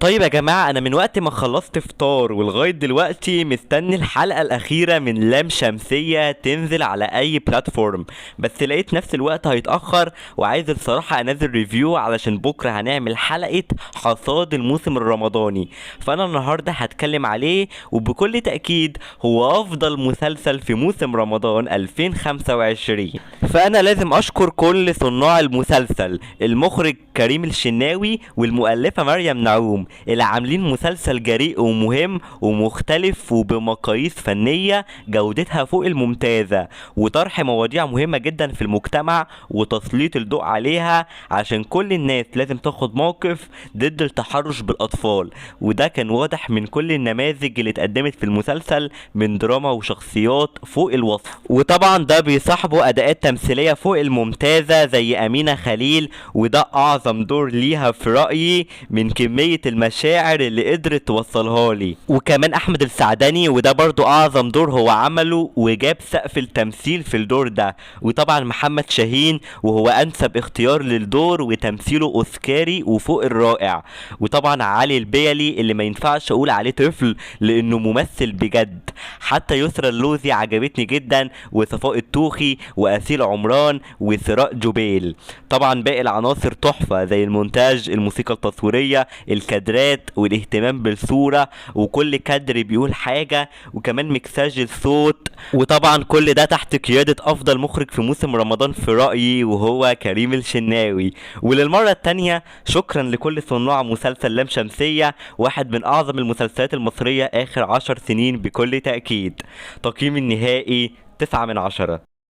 طيب يا جماعة، أنا من وقت ما خلصت فطار ولغاية دلوقتي مستني الحلقة الأخيرة من لام شمسية تنزل على أي بلاتفورم. بس لقيت نفس الوقت هيتأخر، وعايز الصراحة أنزل ريفيو علشان بكرة هنعمل حلقة حصاد الموسم الرمضاني. فأنا النهاردة هتكلم عليه، وبكل تأكيد هو أفضل مسلسل في موسم رمضان 2025. فأنا لازم أشكر كل صناع المسلسل، المخرج كريم الشناوي والمؤلفة مريم نعوم، اللي عاملين مسلسل جريء ومهم ومختلف وبمقاييس فنية جودتها فوق الممتازة، وطرح مواضيع مهمة جدا في المجتمع وتسليط الضوء عليها، عشان كل الناس لازم تاخد موقف ضد التحرش بالأطفال. وده كان واضح من كل النماذج اللي اتقدمت في المسلسل من دراما وشخصيات فوق الوصف. وطبعا ده بيصاحبه أداءات تمثيلية فوق الممتازة زي أمينة خليل، وده أعظم دور ليها في رأيي من كمية المشاعر اللي قدرت توصلها لي. وكمان أحمد السعدني، وده برضو أعظم دور هو عمله وجاب سقف التمثيل في الدور ده. وطبعا محمد شاهين، وهو أنسب اختيار للدور وتمثيله أوسكاري وفوق الرائع. وطبعا علي البيلي اللي ما ينفعش أقول عليه طفل لأنه ممثل بجد. حتى يسرا اللوزي عجبتني جدا، وصفاء التوخي وأسيل عمران وسراء جبيل. طبعا باقي العناصر تحفة زي المونتاج، الموسيقى التصويرية، الكادرات والاهتمام بالصورة، وكل كادر بيقول حاجة، وكمان مكساج الصوت. وطبعا كل ده تحت قيادة أفضل مخرج في موسم رمضان في رأيي، وهو كريم الشناوي. وللمرة التانية شكرا لكل صناع مسلسل لام شمسية، واحد من أعظم المسلسلات المصرية آخر 10 سنين بكل تأكيد. تقييم النهائي 9/10.